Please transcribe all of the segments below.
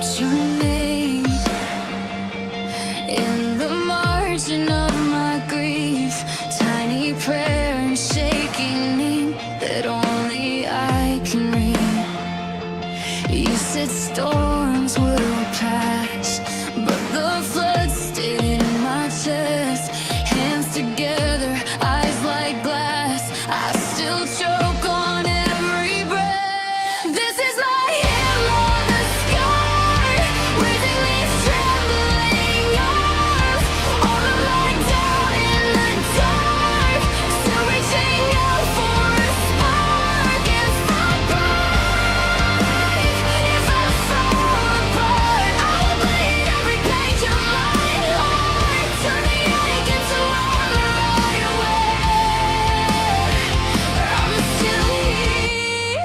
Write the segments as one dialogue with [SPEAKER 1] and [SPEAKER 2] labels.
[SPEAKER 1] wrote your name in the margin of my grief. Tiny prayer and shaking name that only I can read. You said storms will pass, but the flood stayed in my chest. Hands together, eyes like glass, I still choke on every breath. This is my hymn of the sky, raising these trembling arms. All the light down in the dark, still reaching out for a spark. If I break, if I fall apart, I will bleed every page of my heart. Turn the ache into armor right away. I'm still here.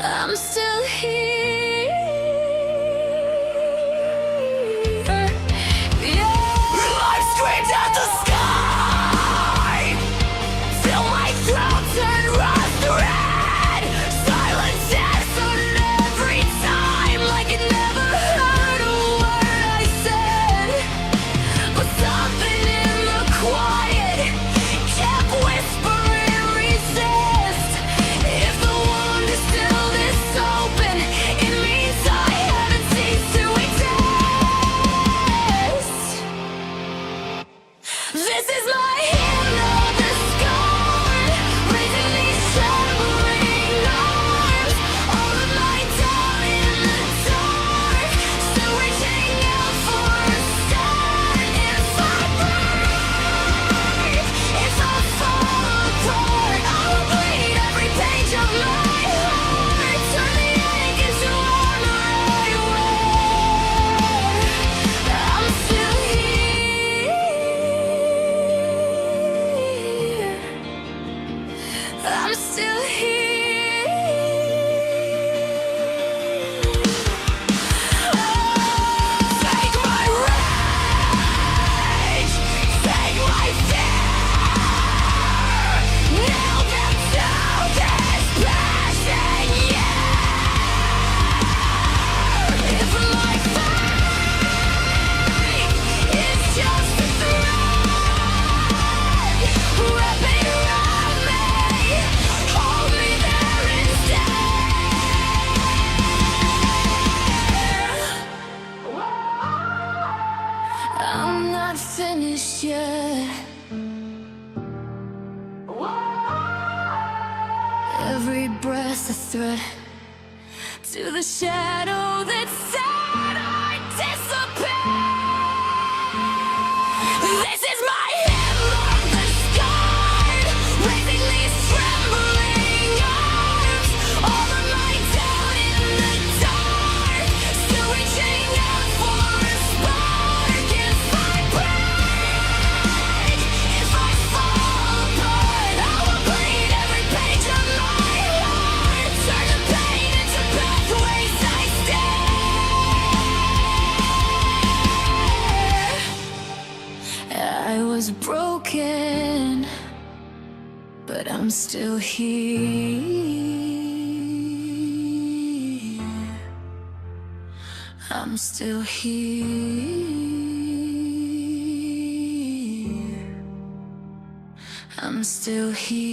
[SPEAKER 1] I'm still here. Yeah. Life screams at the sky, till my throat turn rust red. Silences on every time, like it never heard a word I said. But something in the quiet kept whispering resist. If the wound is still this open, it means I haven't ceased to exist. This is my hymn of the sky, raising these trembling arms. All the light down in the dark, still reaching out for a start. If I break, if I fall apart, I will bleed every page of my heart. Turn the ache into armor right away. I'm still here. I'm still here. Take my rage, take my fear, nail them to this passion, yeah. If my fate is just a thread, wrap it around me, hold me there instead. I'm not finished yet. Every breath a threat to the shadow that said I'd disappear. This is my hymn of the sky, raising these trembling arms. All the light down in the dark, still reaching out for a spark. If I break, if I fall apart, I will bleed every page of my heart. Turn the pain into pathways I stare. I was broken, but I'm still here. I'm still here. I'm still here.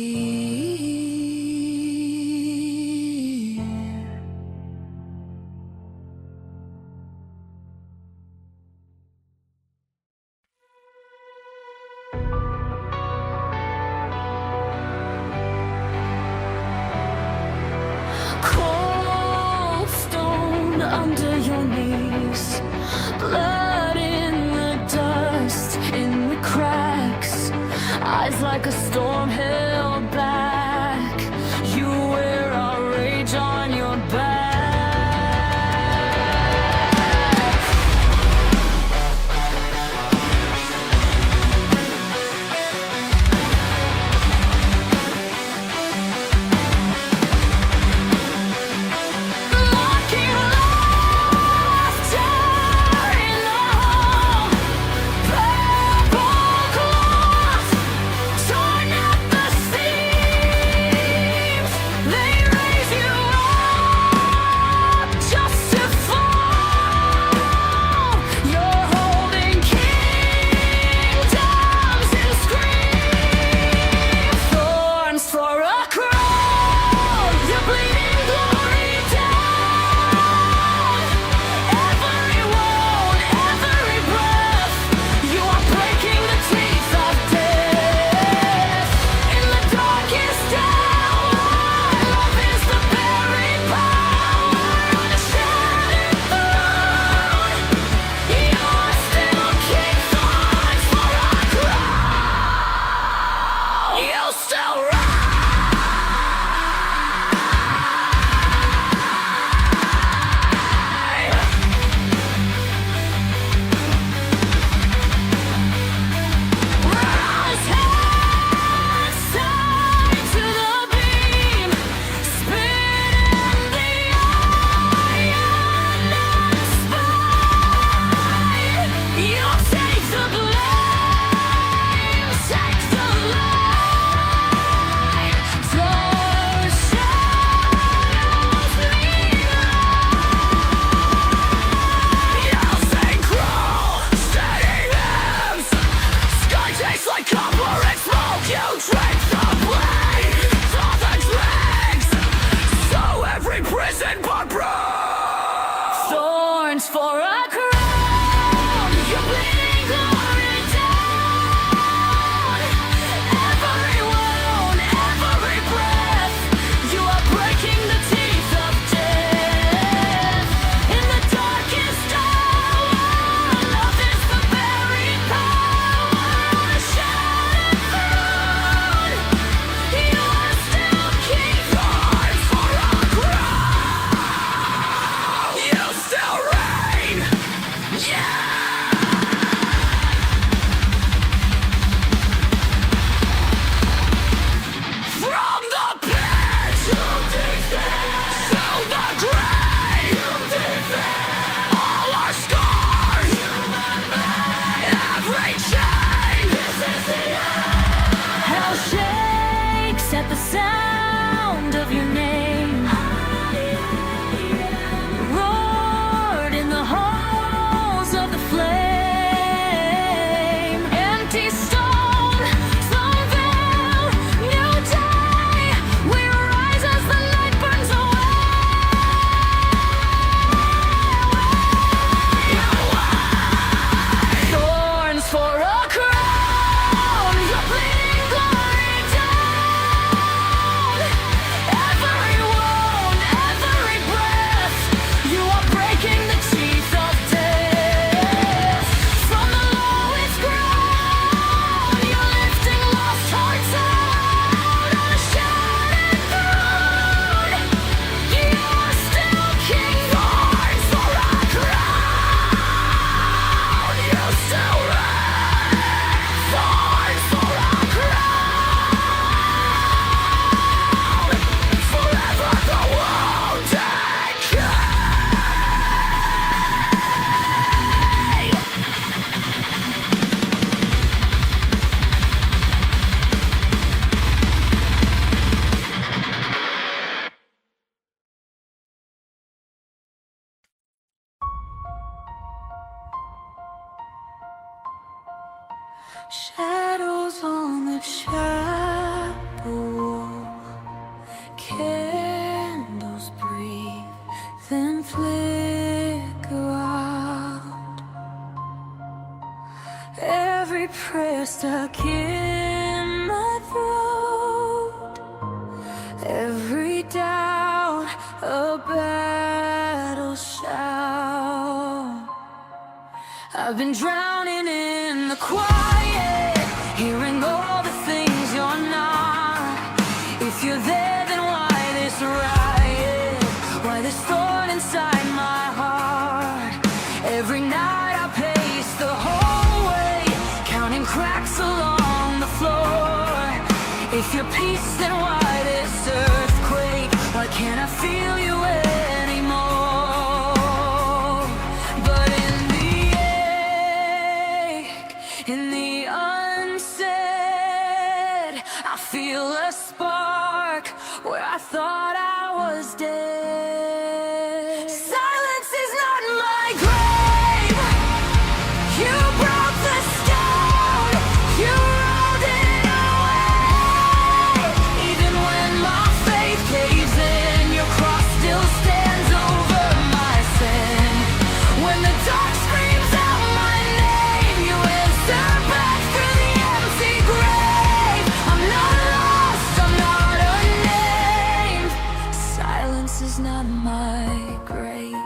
[SPEAKER 1] Cold stone under your knees, blood in the dust, in the cracks, eyes like a storm held back. You wear our rage on your back. Mocking laughter in the hall, purple cloth torn at the for proof. Thorns for a crown. You're bleeding glory down. Every wound, every breath, you are breaking the teeth of death. In the darkest hour, love is the buried power on a shattered throne. You are still king. Thorns for a crown. You still reign. Yeah. From the pit to defeat, to the grave, you defeat all our scars, every chain. This is the end. Hell shakes at the sound of your name. Roared in the halls of the flame. Empty stone, some veil, new day. We rise as the light burns away. Thorns for a crown. You're bleeding glory down. Every wound, every breath, you are breaking the teeth of death. From the lowest ground, you're lifting lost hearts out on a shattered throne. You are still king. Thorns for a crown. You still reign. Thorns for a crown. Forever the wounded king. Shadows on the chapel wall. Candles breathe, then flicker out. Every prayer stuck in my throat. Every doubt a battle shout. I've been drowning in the quiet, hearing all the things you're not. If you're there, then why this riot? Why this thorn inside my heart? Every night I pace the hallway, counting cracks along the floor. If you're peace, then why this earthquake? Why can't I feel you anymore? But in the ache, in the unsaid, I feel a spark where I thought I was dead. Silence is not my grave. You broke the stone. You rolled it away. Even when my faith caves in, your cross still stands over my sin. When the dark screams out my name, you answer back through the empty grave. I'm not lost, I'm not unnamed. Silence is not my grave.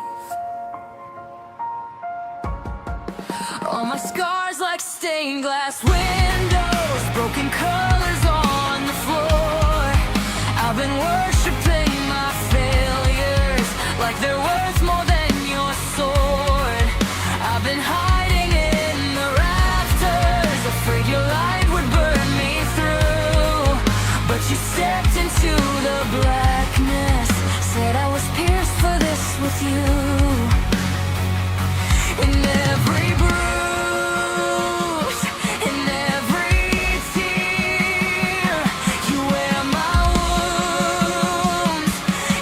[SPEAKER 1] All my scars like stained glass windows, broken colors on the floor. I've been worshiping my failures like they're worth more than your sword. I've been hiding in the rafters, afraid your light would burn me through. But you stepped into the blackness, said I was pierced for this with you. In every bruise, in every tear, you wear my wounds,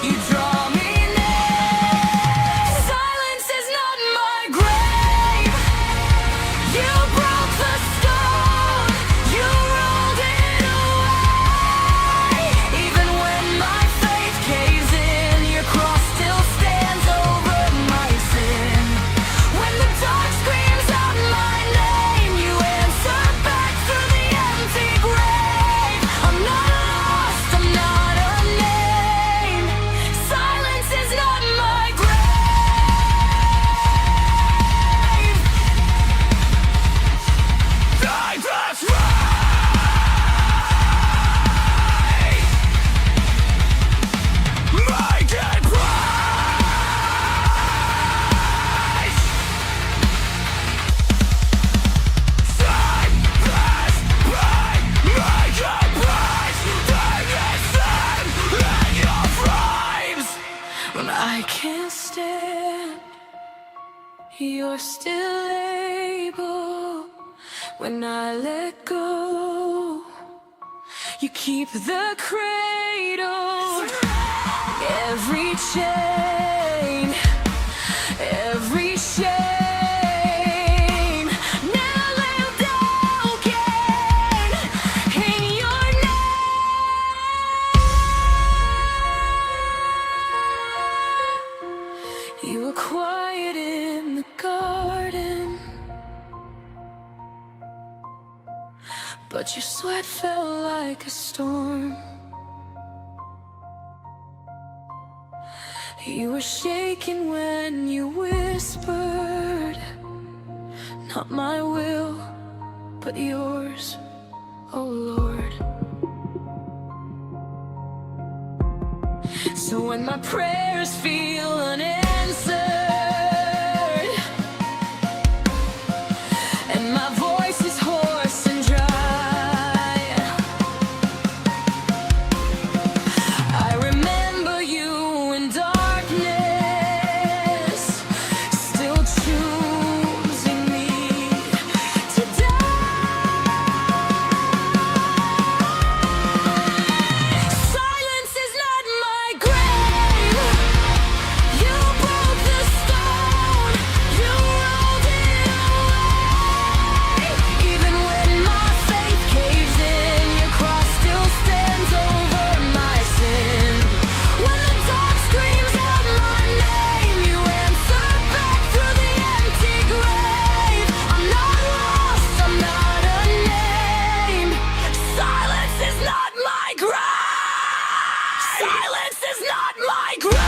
[SPEAKER 1] you draw me near. I can't stand. You're still able. When I let go, you keep the cradle. Every chain, every shame, nailed down again in your name. You were quiet in the garden, but your sweat fell like a storm. You were shaking when you whispered, not my will, but yours, oh Lord. So when my prayers feel unanswered, and my voice is hoarse and dry, I remember you in darkness, still choosing me to die. Silence is not my grave. You broke the stone, you rolled it away. Even when my faith caves in, your cross still stands over my sin. When the dark screams out my name, you answer back through the empty grave. I'm not lost, I'm not a name. Silence is not my grave. Silence is not my grave.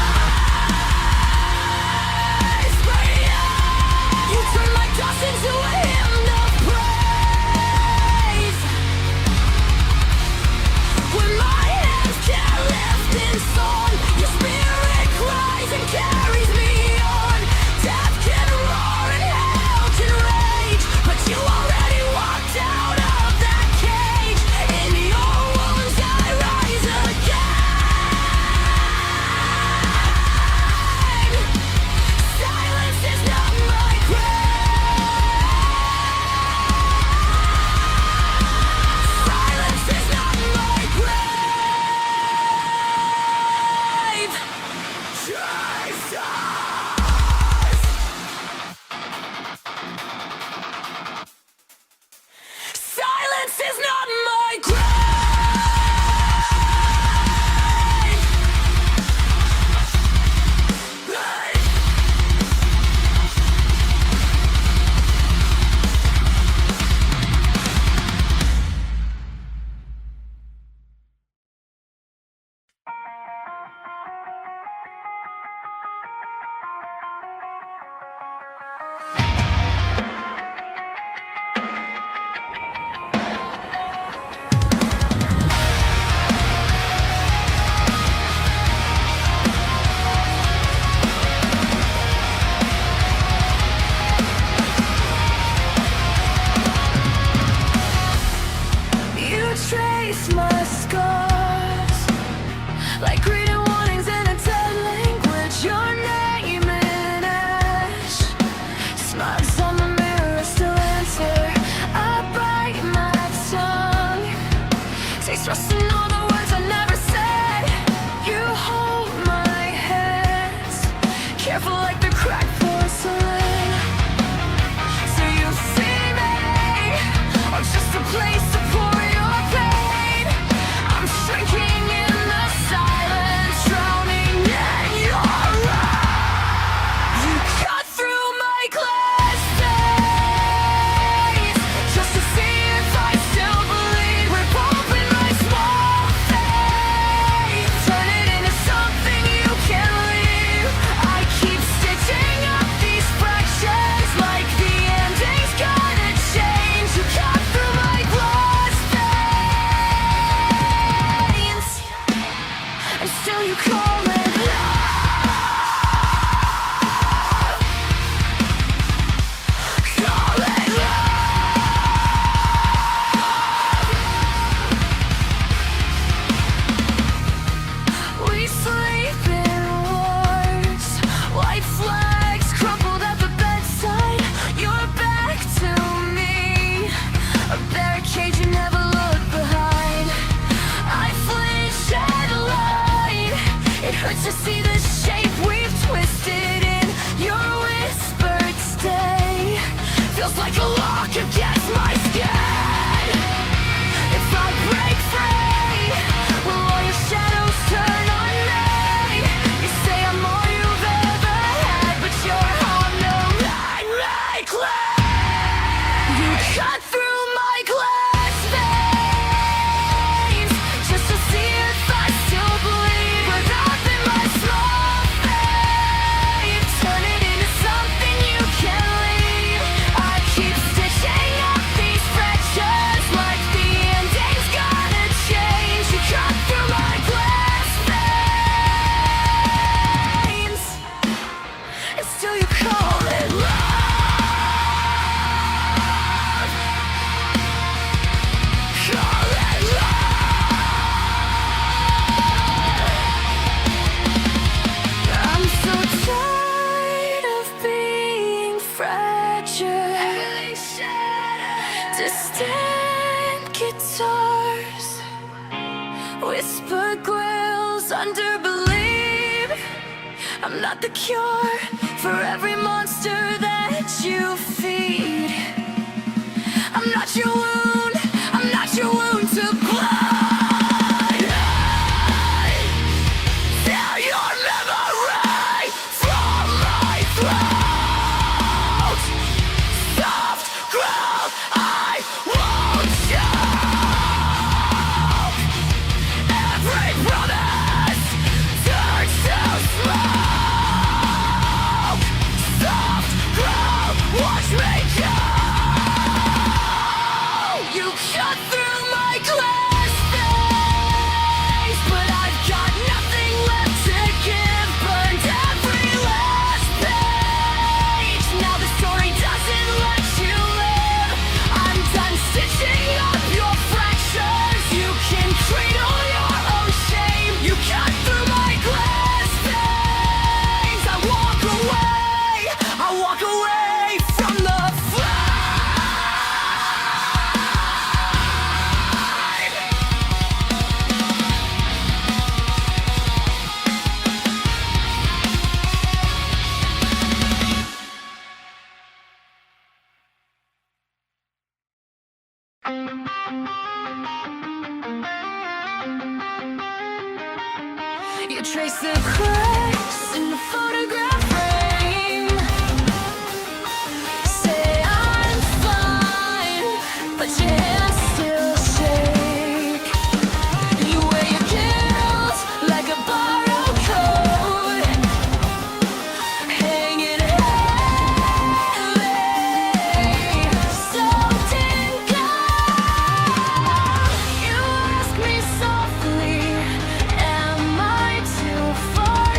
[SPEAKER 1] You turn my dust into a hymn of praise. When my hands can't lift in song, your spirit cries and carries me on. Death can roar and hell can rage, but you already walked out of that cage. In your wounds I rise again. Silence is not my grave. Silence is not my grave. Jesus! Silence is not my grave. You trace my scars like greeting warnings in a dead language. Your name in ash. Smiles on the mirror still answer. I bite my tongue. Taste rust in all the words I never said. You hold my hands, careful like the cracked porcelain. So you see me, or just a place to pour your pain. I'm shrinking in the silence, drowning in your wrath. You cut through my glass days, just to see if I still believe. Rip open my small faith, turn it into something you can leave. I keep stitching like a lock against my skin. If I break free, will all your shadows turn on me? You say I'm all you've ever had, but you're hollow and reckless. You cut through my glass veins just to see if I still bleed. But up in my small faith, turn it into something you can leave. I keep stitching up these fractures like the ending's gonna change. You cut through my glass veins, and still you call it love. Call it love. I'm so tired of being fractured. Distant guitars, whispered grills, underbelief. I'm not the cure for every monster that you feed. I'm not your wound, I'm not your wound to blood. Tear your memory from my throat. Soft ground, I won't choke. Every promise turns to smoke. Soft ground, watch me go. You cut through my glass face, but I've got nothing left to give. Burned every last page. Now the story doesn't let you live. I'm done stitching up your fractures. You can cradle your own shame. You cut through my glass veins. I walk away from the flame. You trace the cracks in the photograph frame. Say I'm fine, but your hands still shake. You wear your guilt like a borrowed coat, hanging heavy, soaked in gold. You ask me softly, am I too far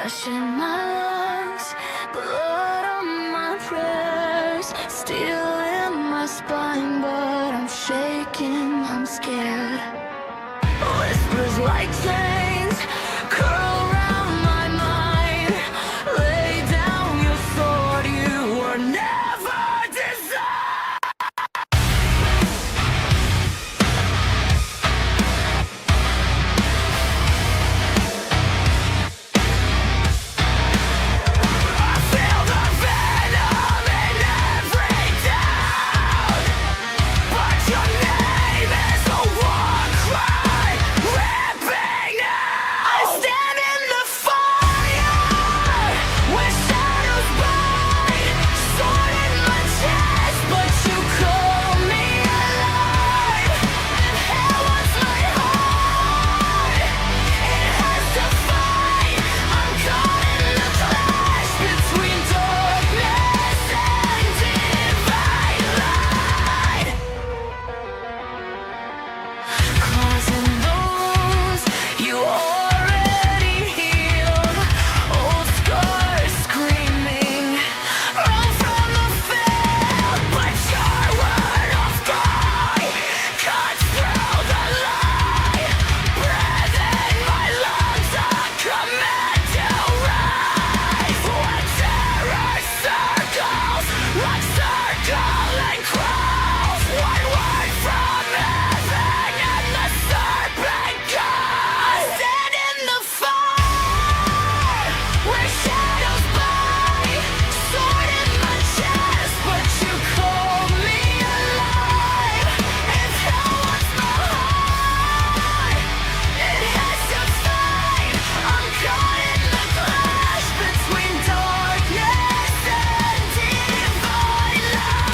[SPEAKER 1] Ash in my lungs, blood on my prayers, steel in my spine, but I'm shaking, I'm scared. Whispers like chains curl around my mind. Lay down your sword, you were never designed. I feel the venom in every doubt, but your name is a war cry ripping out. I stand in the fire with shadows bite, sword in my chest, but you call me alive. And hell wants my heart, it has to fight. I'm caught in the clash between darkness and divine light. Claws and bones, you already healed. Old scars screaming, run from the field. But your word of God cuts through the lie. Breath in my lungs, a command to rise. When terror circles like circling crows, one word from heaven and the serpent goes. I stand in the fire where shadows bite, sword in my chest, but you call me alive. If hell wants my heart, it has to fight. I'm caught in the clash between darkness and divine light.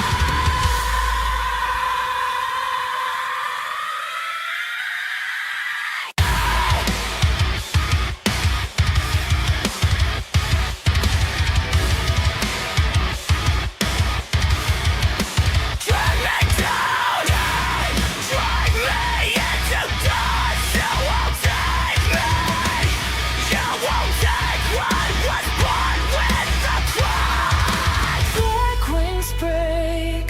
[SPEAKER 1] Drag me down and drag me into dust. You won't take me. You won't take what was born with the cross. Black wings break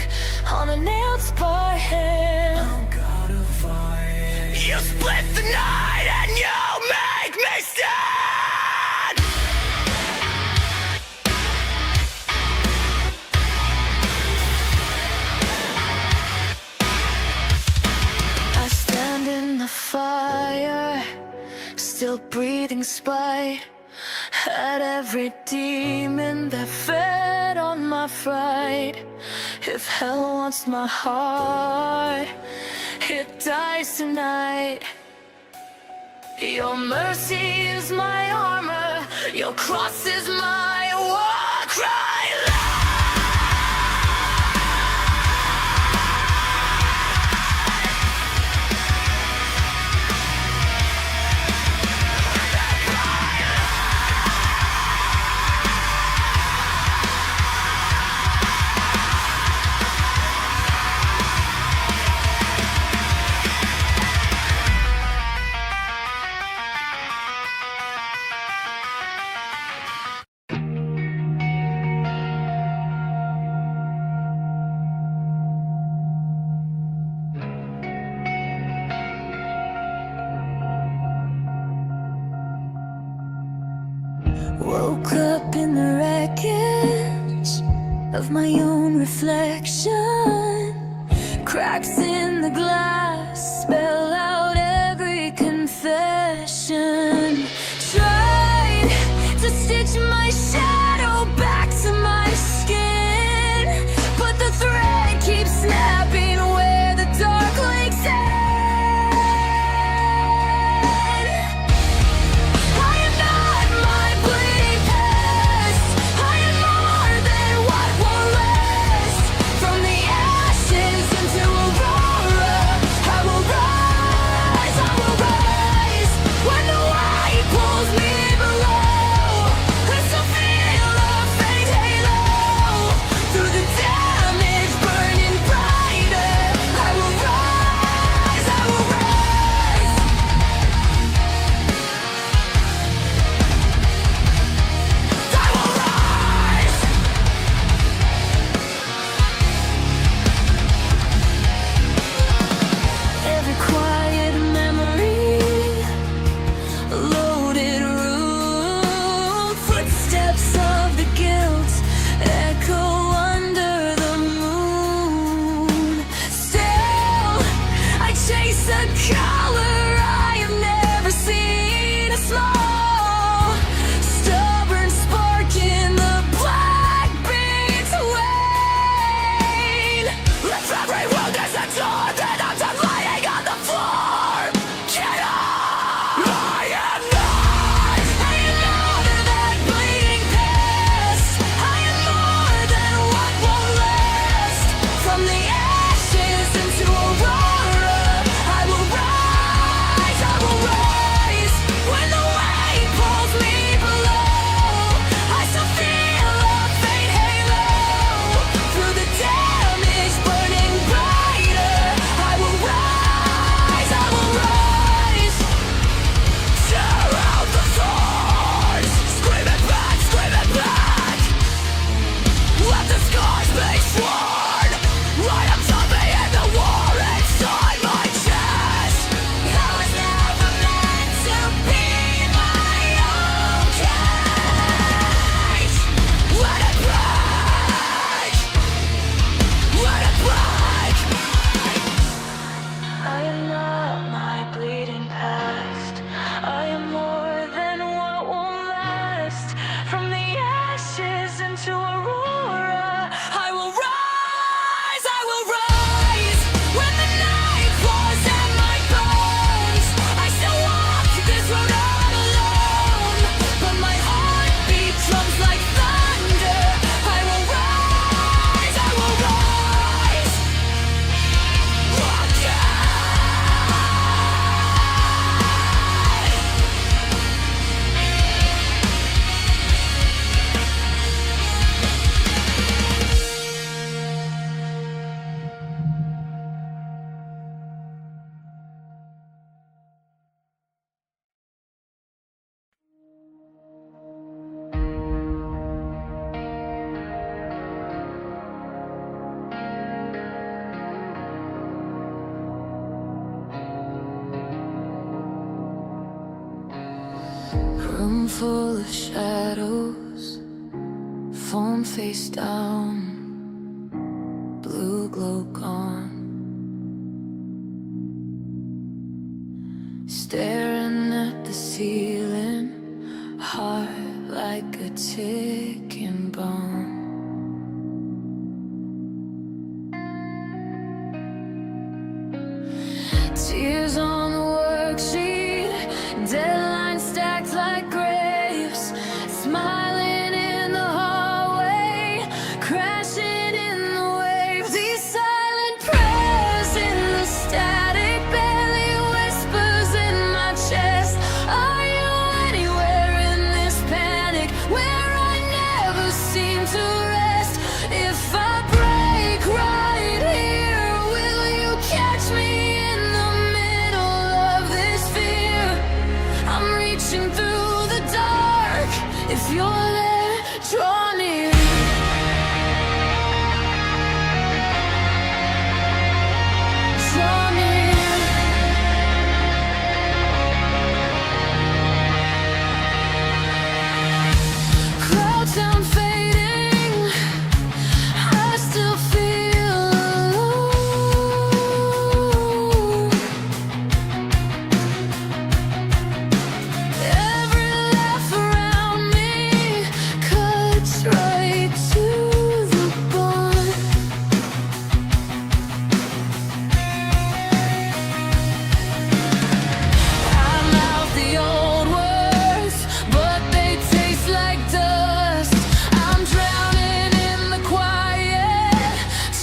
[SPEAKER 1] on a nailed spy hand. I'm gotta fight. You split the night and you make me stand. I stand in the fire, still breathing spite at every demon that fed on my fright. If hell wants my heart, it dies tonight. Your mercy is my armor, your cross is my war cry. Woke up in the wreckage of my own reflection. Cracks in the glass spell out every confession. Tried to stitch my shadow back to my skin, but the thread keeps snapping where the dark links end. I am not my bleeding past. I am more than what will last. From the ashes into aurora, I will rise. full of shadows, phone face down, blue glow gone. Staring at the ceiling, heart like a ticking bomb. Tears on the worksheet, deadlines stacked like grapes. Smiling in the hallway, crashing in the waves. These silent prayers in the static, barely whispers in my chest. Are you anywhere in this panic where I never seem to rest? If I break right here, will you catch me? Through the dark, if you're there, draw near. Draw near. Cloud sound fading, I still feel alone. Right to the bone. I'm out the old words, but they taste like dust. I'm drowning in the quiet,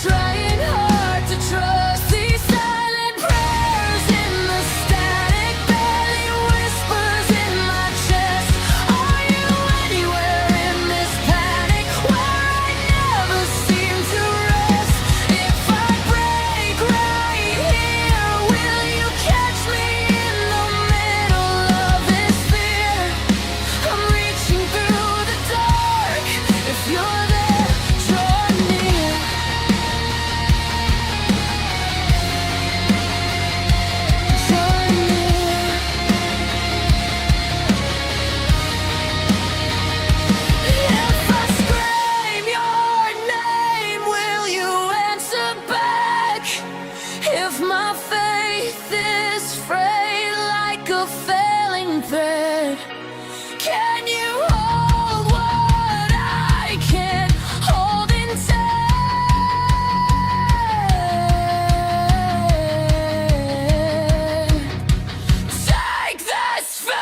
[SPEAKER 1] trying hard to trust. These silent prayers in the static, barely whispers in my chest. Are you anywhere in this panic where I never seem to rest? If I break right here, will you catch me in the middle of this fear? I'm reaching through the dark. If you're there, draw near. Draw near. If I scream your name, will you answer back? If my faith is frayed like a failing thread, can you hold what I can't hold instead? Take this faith.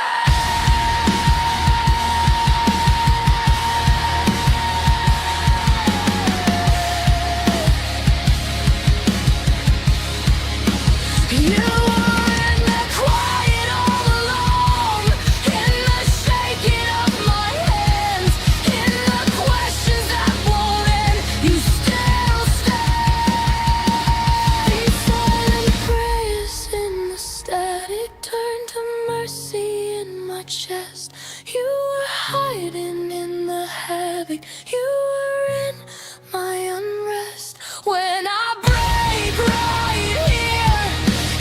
[SPEAKER 1] You were in the quiet all along, in the shaking of my hands, in the questions that won't end. You still stand. These silent prayers in the static turn to mercy in my chest. You were hiding in the havoc. You were in my unrest. When I break right here,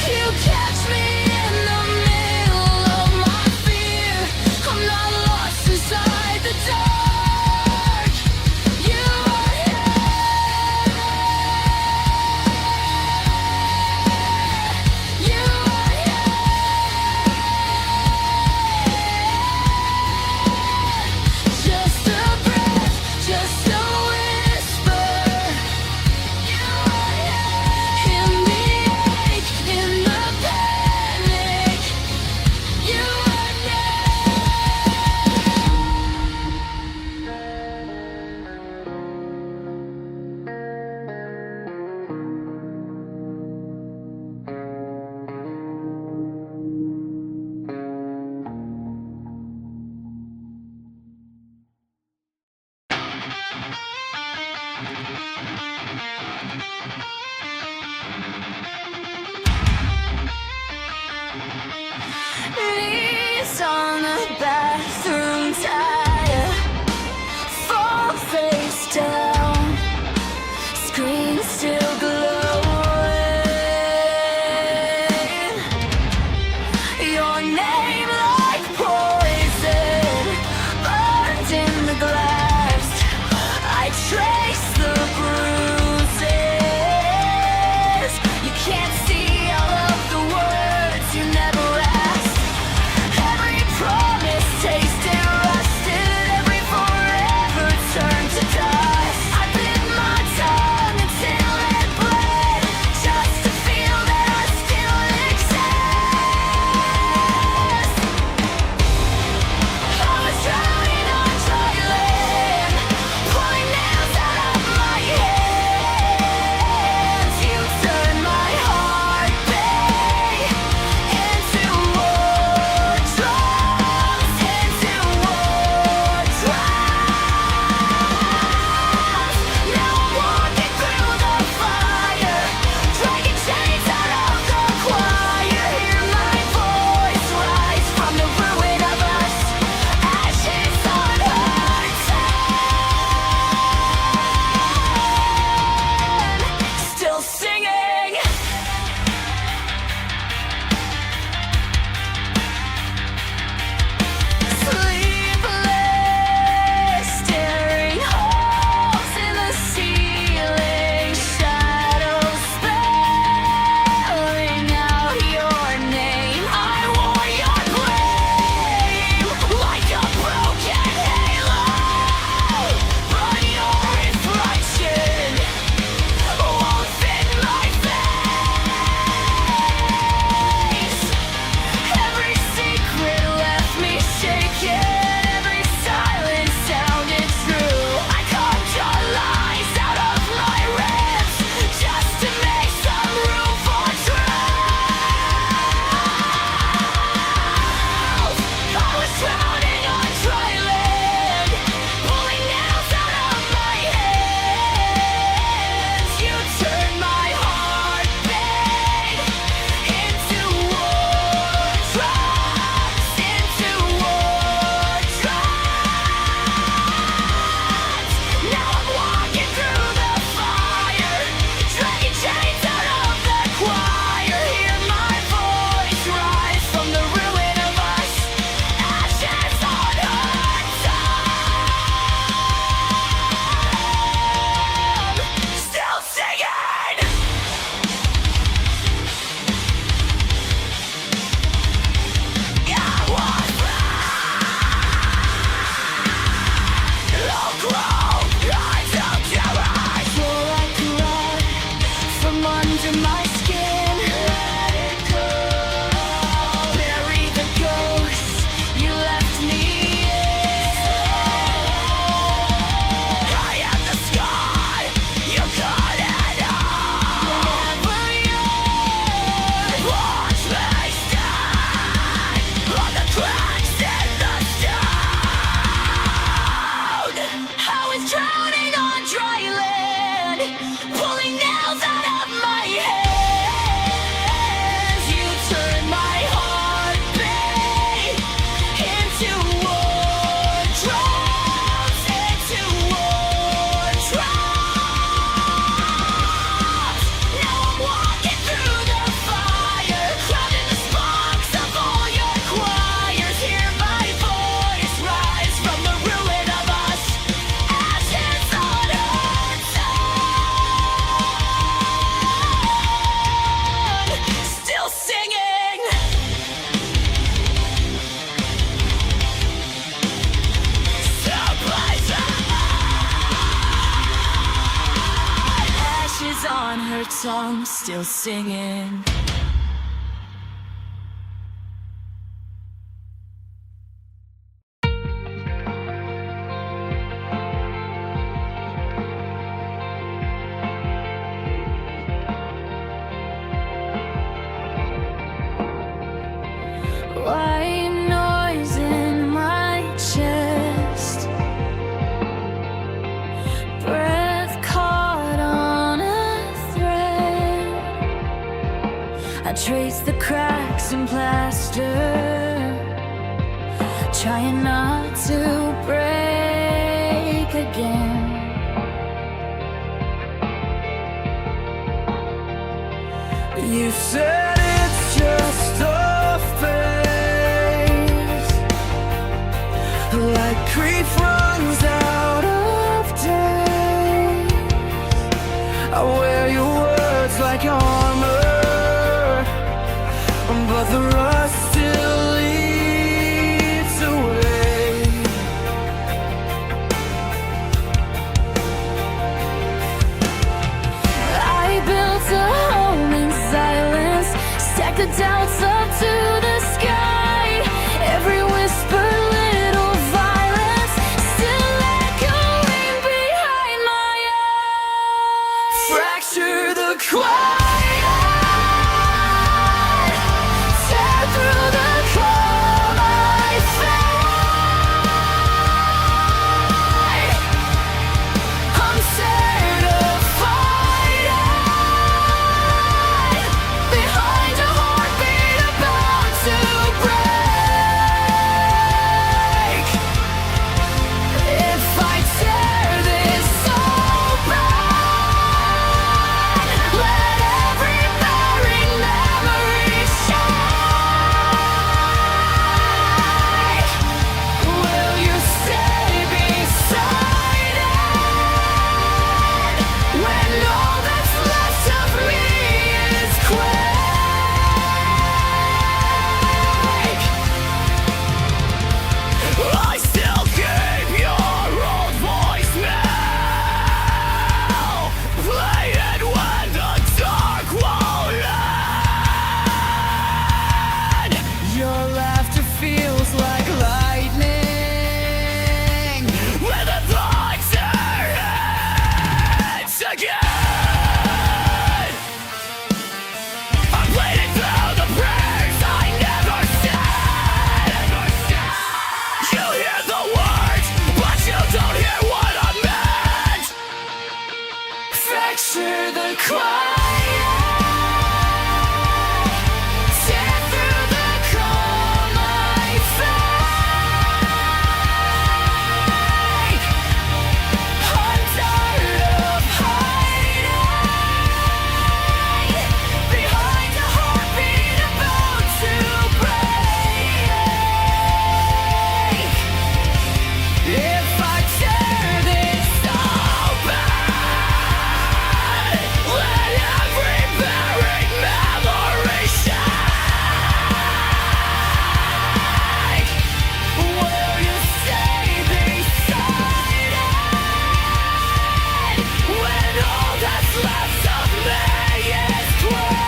[SPEAKER 1] you catch me in the middle of my fear. I'm not lost inside the dark. You are here. You are here. Just a breath, just a whisper. You are here. In the ache, in the panic. You are knees on the bathroom tile, fall face down, screen still glowing. Your name like poison. tongue, still singing. White noise in my chest, breath caught on a thread. I trace the cracks in plaster, trying not to break again. You said it's just a phase, like grief runs out of days. I wear your words like armor, but the rust still leads away. I built a home in silence, stacked the doubts up to the sky. Every whisper, little violence, still echoing behind my eyes. Fracture the quiet, tear through the calm I fight. I'm tired of fighting behind a heartbeat about to break. If I tear this open, let every buried memory shine. Will you stay beside it when all that's left of me is quake? I still keep your old voicemail, play it when the dark won't end. Your laughter feels like lightning when the thoughts hits again. I'm bleeding through the prayers I never said. You hear the words, but you don't hear what I meant. Fracture the quiet, tear through the calm I fake. I'm tired of hiding behind a heartbeat about to break. If I tear this open, let every buried memory shine. Will you stay beside it when all that's left of me is quake?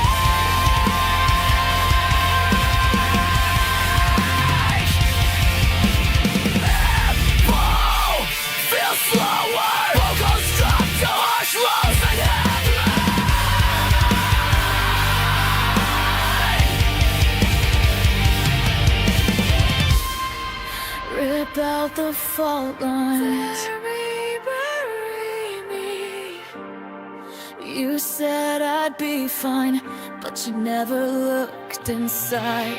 [SPEAKER 1] Tempo feels slower, vocals drop to harsh lows and headline. Rip out the fault lines, bury me. You said I'd be fine, but you never looked inside.